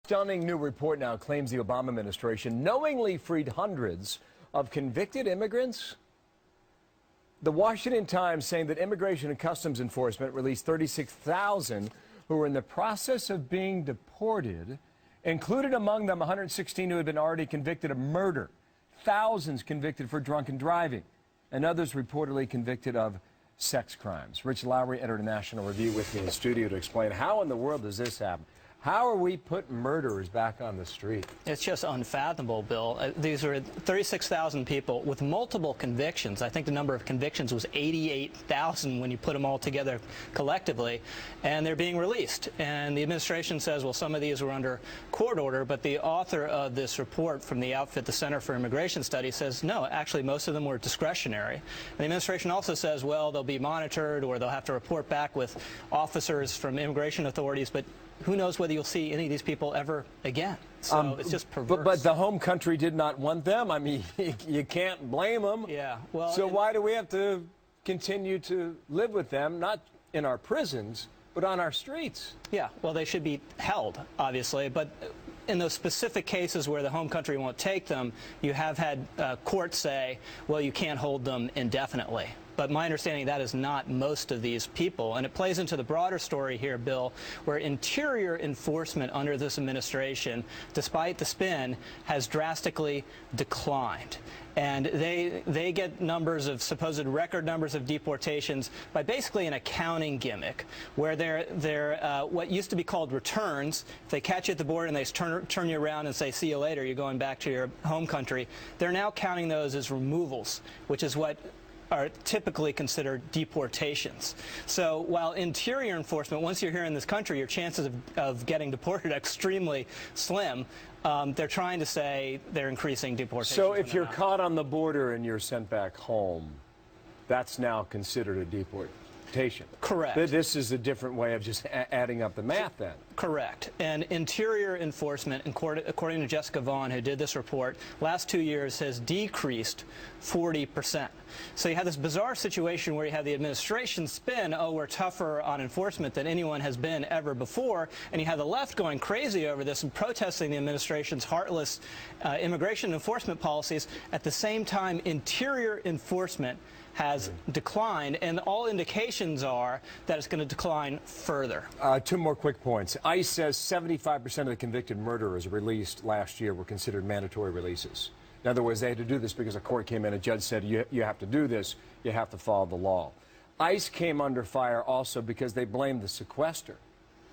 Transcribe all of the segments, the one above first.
Stunning new report now claims the Obama administration knowingly freed hundreds of convicted immigrants. The Washington Times saying that Immigration and Customs Enforcement released 36,000 who were in the process of being deported, included among them 116 who had been already convicted of murder, thousands convicted for drunken driving, and others reportedly convicted of sex crimes. Rich Lowry entered a national review with me in the studio to explain how in the world does this happen? How are we putting murderers back on the street? It's just unfathomable, Bill. These are 36,000 people with multiple convictions. I think the number of convictions was 88,000 when you put them all together collectively, and they're being released. And the administration says, well, some of these were under court order, but the author of this report from the outfit, the Center for Immigration Studies, says, no, actually most of them were discretionary. And the administration also says, well, they'll be monitored or they'll have to report back with officers from immigration authorities, but who knows whether you'll see any of these people ever again. So it's just perverse. But the home country did not want them. I mean, you can't blame them. Yeah. Well, so why do we have to continue to live with them, not in our prisons, but on our streets? Yeah. Well, they should be held, obviously. But in those specific cases where the home country won't take them, you have had courts say, well, you can't hold them indefinitely. But my understanding, that is not most of these people. And it plays into the broader story here, Bill, where interior enforcement under this administration, despite the spin, has drastically declined. And they get numbers of supposed record numbers of deportations by basically an accounting gimmick, where they're what used to be called returns. If they catch you at the border and they turn you around and say, see you later, you're going back to your home country, they're now counting those as removals, which is what are typically considered deportations. So while interior enforcement, once you're here in this country, your chances of getting deported are extremely slim, they're trying to say they're increasing deportations. So if you're caught on the border and you're sent back home, that's now considered a deportation? Correct. This is a different way of just adding up the math then. Correct. And interior enforcement, according to Jessica Vaughn, who did this report, last 2 years has decreased 40%. So you have this bizarre situation where you have the administration spin, oh, we're tougher on enforcement than anyone has been ever before, and you have the left going crazy over this and protesting the administration's heartless immigration enforcement policies. At the same time, interior enforcement has declined, and all indications are that it's going to decline further. Two more quick points. ICE says 75% of the convicted murderers released last year were considered mandatory releases. In other words, they had to do this because a court came in, a judge said, you have to do this, you have to follow the law. ICE came under fire also because they blamed the sequester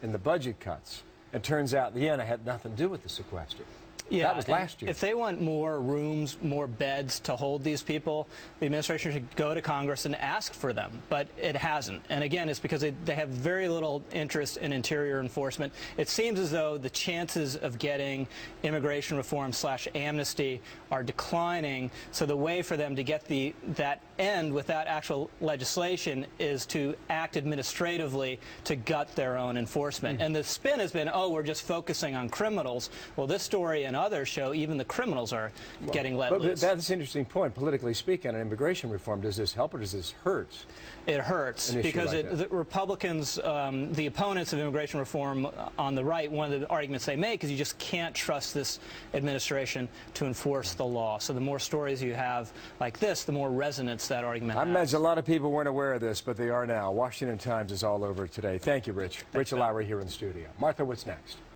in the budget cuts. It turns out, in the end, it had nothing to do with the sequester. Yeah, that was last year. If they want more rooms, more beds to hold these people, the administration should go to Congress and ask for them, but it hasn't. And again, it's because they have very little interest in interior enforcement. It seems as though the chances of getting immigration reform / amnesty are declining, so the way for them to get that end without actual legislation is to act administratively to gut their own enforcement. And the spin has been, oh, we're just focusing on criminals. Well, this story and others show even the criminals are getting let loose. But that's an interesting point. Politically speaking, on immigration reform, does this help or does this hurt? It hurts because the Republicans, the opponents of immigration reform on the right, one of the arguments they make is you just can't trust this administration to enforce the law. So the more stories you have like this, the more resonance that argument has. I imagine a lot of people weren't aware of this, but they are now. Washington Times is all over it today. Thank you, Rich. Rich Lowry here in the studio. Martha, what's next?